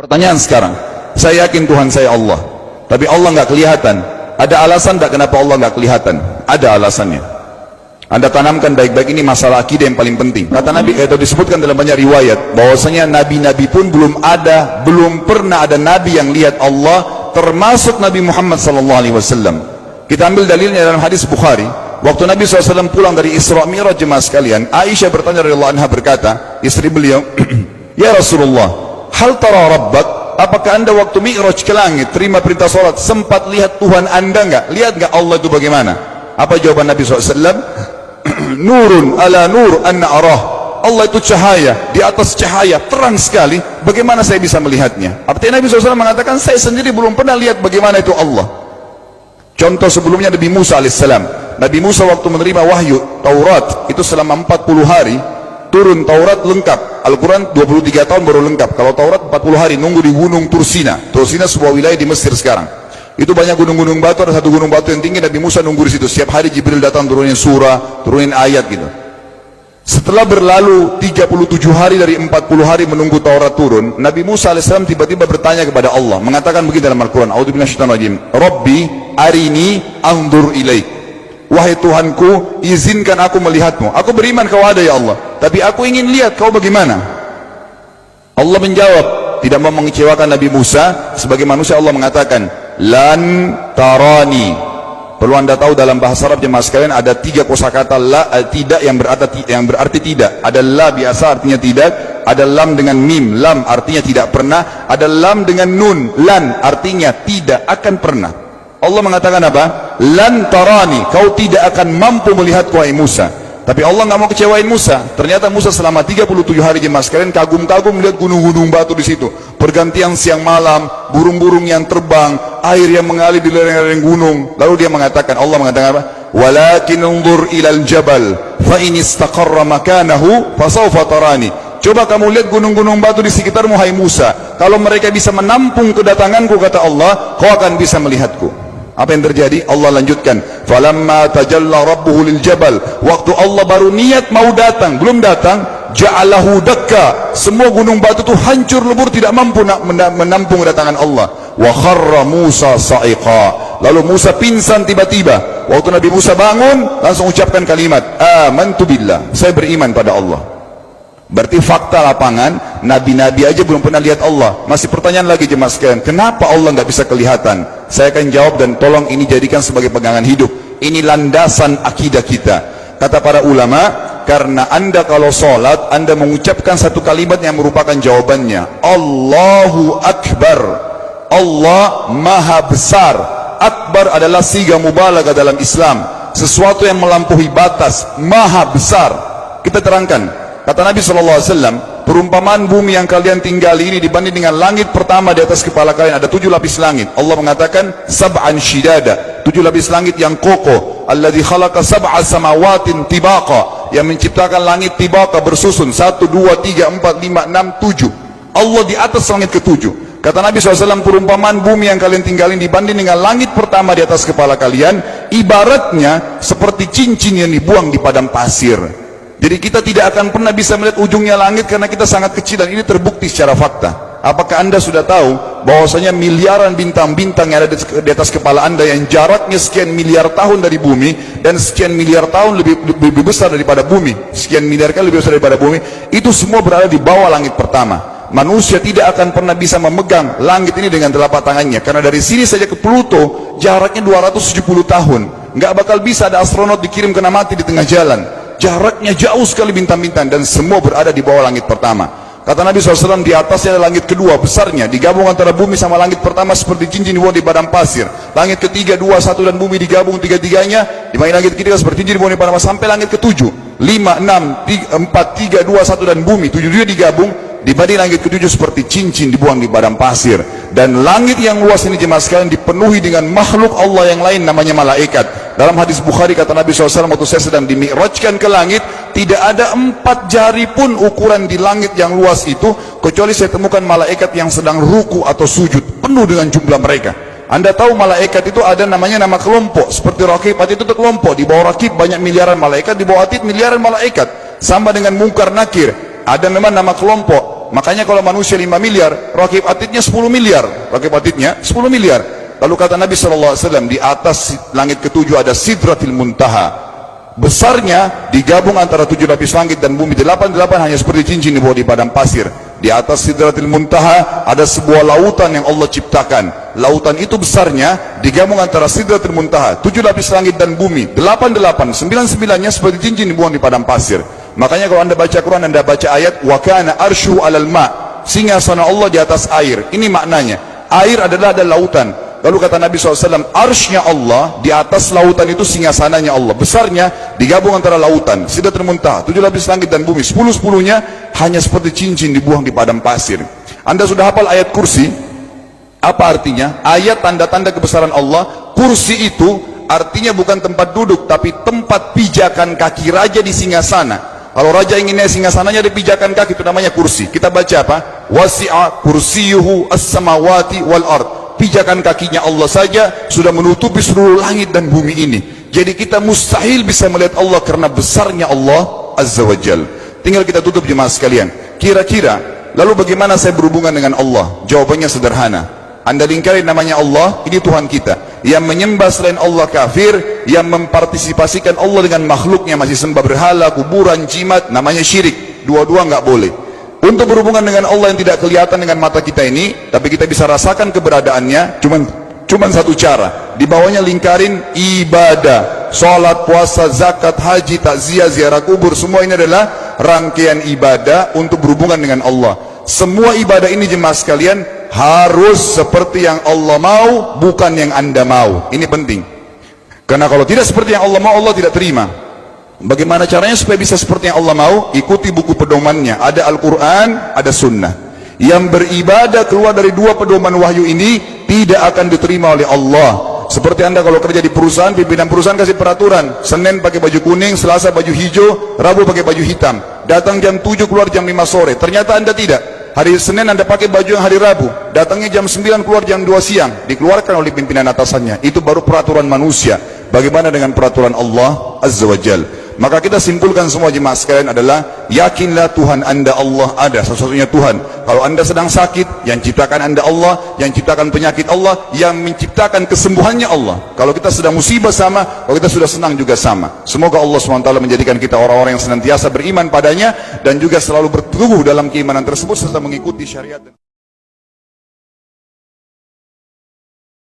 Pertanyaan sekarang, saya yakin Tuhan saya Allah, tapi Allah nggak kelihatan. Ada alasan tak kenapa Allah nggak kelihatan? Ada alasannya. Anda tanamkan baik-baik, ini masalah akidah yang paling penting. Kata Nabi, atau disebutkan dalam banyak riwayat, bahwasanya nabi-nabi pun belum pernah ada nabi yang lihat Allah, termasuk Nabi Muhammad SAW. Kita ambil dalilnya dalam hadis Bukhari. Waktu Nabi SAW pulang dari Isra Mi'raj, jemaah sekalian, Aisyah bertanya radhiyallahu anha, berkata, istri beliau, ya Rasulullah, hal tara rabbak, apakah anda waktu Mi'raj ke langit, terima perintah sholat, sempat lihat Tuhan anda enggak? Lihat enggak Allah itu bagaimana? Apa jawaban Nabi SAW? Nurun ala nur anna arah. Allah itu cahaya, di atas cahaya, terang sekali, bagaimana saya bisa melihatnya? Artinya Nabi SAW mengatakan, saya sendiri belum pernah lihat bagaimana itu Allah. Contoh sebelumnya Nabi Musa alaihissalam. Nabi Musa waktu menerima wahyu Taurat, itu selama 40 hari, turun Taurat lengkap. Al-Quran 23 tahun baru lengkap. Kalau Taurat 40 hari, nunggu di gunung Tursina. Tursina sebuah wilayah di Mesir sekarang. Itu banyak gunung-gunung batu, ada satu gunung batu yang tinggi, Nabi Musa nunggu di situ. Setiap hari Jibril datang turunin surah, turunin ayat gitu. Setelah berlalu 37 hari dari 40 hari menunggu Taurat turun, Nabi Musa alaihissalam tiba-tiba bertanya kepada Allah, mengatakan begini dalam Al-Quran, A'udzubillahi minasyaitonir rajim, Rabbi arini anzur ilaik. Wahai Tuhanku, izinkan aku melihatmu. Aku beriman kau ada ya Allah, tapi aku ingin lihat kau bagaimana. Allah menjawab, tidak mau mengecewakan Nabi Musa. Sebagai manusia Allah mengatakan, lan tarani. Perlu anda tahu dalam bahasa Arab jemaah sekalian, ada 3 kosakata la, tidak yang berarti tidak. Ada la biasa artinya tidak, ada lam dengan mim, lam artinya tidak pernah, ada lam dengan nun, lan artinya tidak akan pernah. Allah mengatakan apa? Lan tarani, kau tidak akan mampu melihatku wahai Musa. Tapi Allah nggak mau kecewain Musa. Ternyata Musa selama 37 hari jemaah sekalian kagum-kagum melihat gunung-gunung batu di situ. Pergantian siang malam, burung-burung yang terbang, air yang mengalir di lereng-lereng gunung. Lalu dia mengatakan, Allah mengatakan apa? Walakin unzur ilal jabal, fa in istaqarra makanahu fasawfa tarani. Coba kamu lihat gunung-gunung batu di sekitarmu hai Musa. Kalau mereka bisa menampung kedatanganku, kata Allah, kau akan bisa melihatku. Apa yang terjadi? Allah lanjutkan, falamma tajalla rabbuhu lil jabal, waktu Allah baru niat mau datang, belum datang, ja'alahu dakka, semua gunung batu itu hancur lebur, tidak mampu menampung kedatangan Allah. Wa kharra Musa sa'iqa, lalu Musa pingsan tiba-tiba. Waktu Nabi Musa bangun, langsung ucapkan kalimat, amantu billah, saya beriman pada Allah. Berarti fakta lapangan, nabi-nabi aja belum pernah lihat Allah. Masih pertanyaan lagi jemaah sekalian, kenapa Allah nggak bisa kelihatan? Saya akan jawab dan tolong ini jadikan sebagai pegangan hidup. Ini landasan akidah kita. Kata para ulama, karena anda kalau sholat, anda mengucapkan satu kalimat yang merupakan jawabannya. Allahu Akbar. Allah Maha Besar. Akbar adalah siga mubalaghah dalam Islam. Sesuatu yang melampaui batas, Maha Besar. Kita terangkan. Kata Nabi SAW, perumpamaan bumi yang kalian tinggali ini dibanding dengan langit pertama di atas kepala kalian, ada 7 lapis langit. Allah mengatakan, sab'an shidada, 7 lapis langit yang kokoh. Alladzi khalaqa sab'a samawatin tibaqa, yang menciptakan langit tibaqa bersusun, 1, 2, 3, 4, 5, 6, 7. Allah di atas langit ke-7. Kata Nabi SAW, perumpamaan bumi yang kalian tinggalin dibanding dengan langit pertama di atas kepala kalian, ibaratnya seperti cincin yang dibuang di padang pasir. Jadi kita tidak akan pernah bisa melihat ujungnya langit karena kita sangat kecil, dan ini terbukti secara fakta. Apakah anda sudah tahu bahwasanya miliaran bintang-bintang yang ada di atas kepala anda yang jaraknya sekian miliar tahun dari bumi, dan sekian miliar tahun lebih besar daripada bumi, sekian miliar kali lebih besar daripada bumi, itu semua berada di bawah langit pertama. Manusia tidak akan pernah bisa memegang langit ini dengan telapak tangannya, karena dari sini saja ke Pluto jaraknya 270 tahun. Nggak bakal bisa ada astronot dikirim kena mati di tengah jalan. Jaraknya jauh sekali bintang-bintang, dan semua berada di bawah langit pertama. Kata Nabi SAW, di atasnya ada langit kedua besarnya, digabung antara bumi sama langit pertama seperti cincin dibuang di padang pasir. Langit ketiga, 2, 1 dan bumi digabung tiga-tiganya, dimana langit ketiga seperti cincin dibuang di padang pasir, sampai langit ke-7, 5, 6, 4, 3, 2, 1 dan bumi, 7 digabung, dibanding langit ke-7 seperti cincin dibuang di padang pasir. Dan langit yang luas ini jemaah sekalian dipenuhi dengan makhluk Allah yang lain namanya malaikat. Dalam hadis Bukhari kata Nabi SAW, waktu saya sedang dimi'rajkan ke langit, tidak ada 4 jari pun ukuran di langit yang luas itu, kecuali saya temukan malaikat yang sedang ruku atau sujud, penuh dengan jumlah mereka. Anda tahu malaikat itu ada namanya nama kelompok, seperti Raqib, Atid itu kelompok. Di bawah Raqib banyak miliaran malaikat, di bawah Atid miliaran malaikat. Sama dengan Munkar Nakir, ada memang nama kelompok. Makanya kalau manusia 5 miliar, rakib atidnya 10 miliar. Rakib atidnya 10 miliar. Lalu kata Nabi SAW, di atas langit ketujuh ada Sidratil Muntaha. Besarnya digabung antara 7 lapis langit dan bumi. 8 hanya seperti cincin di bawah di padang pasir. Di atas Sidratil Muntaha ada sebuah lautan yang Allah ciptakan. Lautan itu besarnya digabung antara Sidratil Muntaha, 7 lapis langit dan bumi. 9-9-nya seperti cincin dibuang di padang pasir. Makanya kalau anda baca Quran, anda baca ayat wa kana arsyu 'alal ma', singgasana Allah di atas air. Ini maknanya, air adalah ada lautan. Lalu kata Nabi SAW, arsy-nya Allah di atas lautan itu singgasananya Allah. Besarnya digabung antara lautan, Sidratul Muntaha, 7 lapis langit dan bumi. 10-10-nya hanya seperti cincin dibuang di padang pasir. Anda sudah hafal ayat kursi? Apa artinya? Ayat tanda-tanda kebesaran Allah. Kursi itu artinya bukan tempat duduk, tapi tempat pijakan kaki raja di singgasana. Kalau raja inginnya singgasananya di pijakan kaki, itu namanya kursi. Kita baca apa? Wasi'a kursiyuhu as-samawati wal ard. Pijakan kakinya Allah saja sudah menutupi seluruh langit dan bumi ini. Jadi kita mustahil bisa melihat Allah karena besarnya Allah Azza wa Jal. Tinggal kita tutup jemaah sekalian. Kira-kira, lalu bagaimana saya berhubungan dengan Allah? Jawabannya sederhana. Anda lingkari namanya Allah, ini Tuhan kita. Yang menyembah selain Allah kafir, yang mempartisipasikan Allah dengan makhluknya, masih sembah berhala, kuburan, jimat, namanya syirik. Dua-dua nggak boleh. Untuk berhubungan dengan Allah yang tidak kelihatan dengan mata kita ini, tapi kita bisa rasakan keberadaannya, cuman satu cara. Di bawahnya lingkarin ibadah, sholat, puasa, zakat, haji, takziah, ziarah kubur. Semua ini adalah rangkaian ibadah untuk berhubungan dengan Allah. Semua ibadah ini jemaah sekalian harus seperti yang Allah mau, bukan yang anda mau. Ini penting. Karena kalau tidak seperti yang Allah mau, Allah tidak terima. Bagaimana caranya supaya bisa seperti yang Allah mau? Ikuti buku pedomannya. Ada Al-Quran, ada Sunnah. Yang beribadah keluar dari dua pedoman wahyu ini tidak akan diterima oleh Allah. Seperti anda kalau kerja di perusahaan, pimpinan perusahaan kasih peraturan, Senin pakai baju kuning, Selasa baju hijau, Rabu pakai baju hitam. Datang jam 7, keluar jam 5 sore. Ternyata anda tidak. Hari Senin anda pakai baju yang hari Rabu, datangnya jam 9, keluar jam 2 siang. Dikeluarkan oleh pimpinan atasannya. Itu baru peraturan manusia. Bagaimana dengan peraturan Allah Azza wa Jal? Maka kita simpulkan semua jemaah sekalian adalah, yakinlah Tuhan anda Allah ada, satu-satunya Tuhan. Kalau anda sedang sakit, yang ciptakan anda Allah, yang ciptakan penyakit Allah, yang menciptakan kesembuhannya Allah. Kalau kita sedang musibah sama, kalau kita sudah senang juga sama. Semoga Allah SWT menjadikan kita orang-orang yang senantiasa beriman padanya, dan juga selalu berteguh dalam keimanan tersebut serta mengikuti syariat.